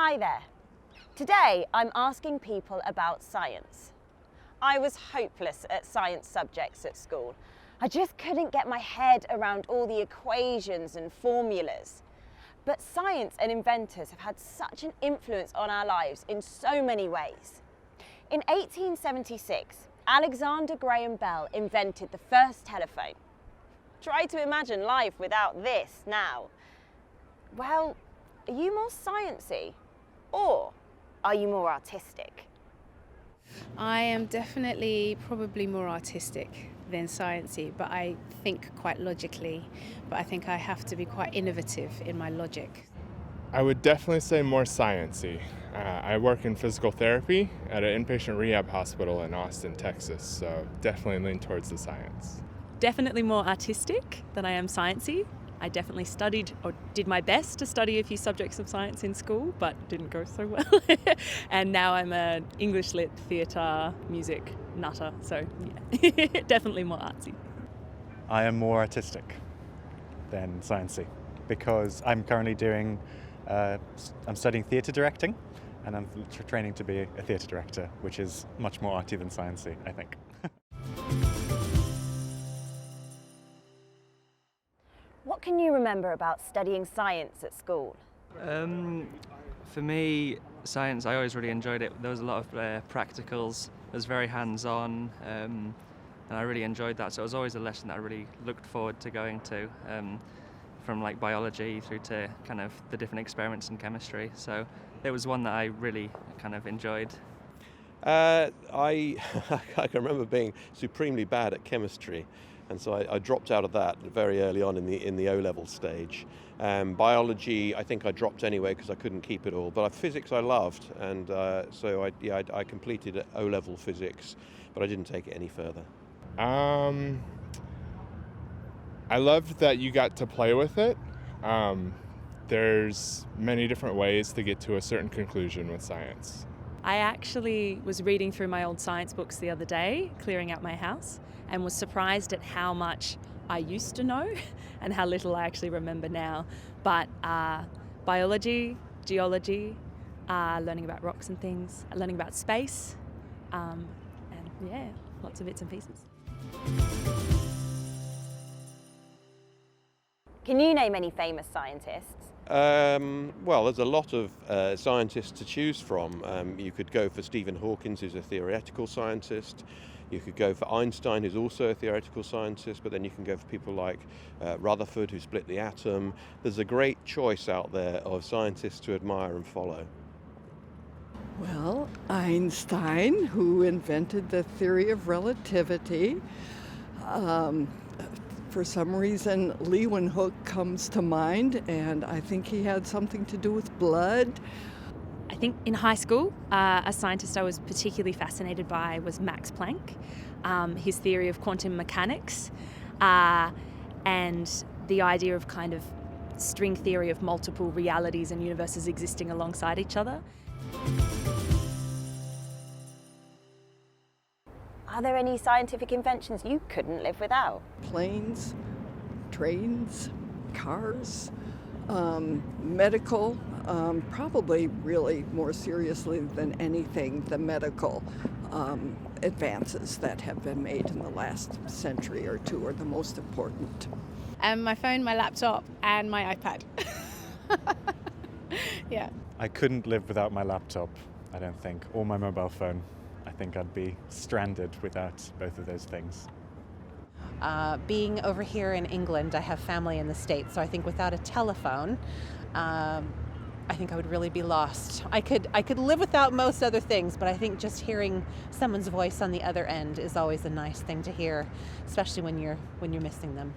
Hi there. Today I'm asking people about science. I was hopeless at science subjects at school. I just couldn't get my head around all the equations and formulas. But science and inventors have had such an influence on our lives in so many ways. In 1876, Alexander Graham Bell invented the first telephone. Try to imagine life without this now. Well, are you more sciencey or are you more artistic? I am definitely probably more artistic than sciencey, but I think quite logically. But I think I have to be quite innovative in my logic. I would definitely say more sciencey. I work in physical therapy at an inpatient rehab hospital in Austin, Texas, so definitely lean towards the science. Definitely more artistic than I am sciencey. I definitely studied or did my best to study a few subjects of science in school, but didn't go so well. And now I'm an English lit theatre music nutter, so yeah, definitely more artsy. I am more artistic than sciencey because I'm currently doing, I'm studying theatre directing and I'm training to be a theatre director, which is much more arty than sciencey, I think. What can you remember about studying science at school? For me, science, I always really enjoyed it. There was a lot of practicals. It was very hands-on, and I really enjoyed that. So it was always a lesson that I really looked forward to going to, from like biology through to kind of the different experiments in chemistry. So it was one that I really kind of enjoyed. I can remember being supremely bad at chemistry. And so I dropped out of that very early on in the O-level stage. Biology, I think I dropped anyway because I couldn't keep it all. But physics I loved, and so I completed O-level physics, but I didn't take it any further. I loved that you got to play with it. There's many different ways to get to a certain conclusion with science. I actually was reading through my old science books the other day, clearing out my house, and was surprised at how much I used to know and how little I actually remember now. But biology, geology, learning about rocks and things, learning about space, and yeah, lots of bits and pieces. Can you name any famous scientists? Well, there's a lot of scientists to choose from. You could go for Stephen Hawking, who's a theoretical scientist. You could go for Einstein, who's also a theoretical scientist, but then you can go for people like Rutherford, who split the atom. There's a great choice out there of scientists to admire and follow. Well, Einstein, who invented the theory of relativity. For some reason, Leeuwenhoek comes to mind, and I think he had something to do with blood. I think in high school, a scientist I was particularly fascinated by was Max Planck, his theory of quantum mechanics, and the idea of kind of string theory of multiple realities and universes existing alongside each other. Are there any scientific inventions you couldn't live without? Planes, trains, cars, medical, probably really more seriously than anything, the medical advances that have been made in the last century or two are the most important. My phone, my laptop, and my iPad. Yeah. I couldn't live without my laptop, I don't think, or my mobile phone. I think I'd be stranded without both of those things. Being over here in England, I have family in the States, so I think without a telephone, I think I would really be lost. I could live without most other things, but I think just hearing someone's voice on the other end is always a nice thing to hear, especially when you're missing them.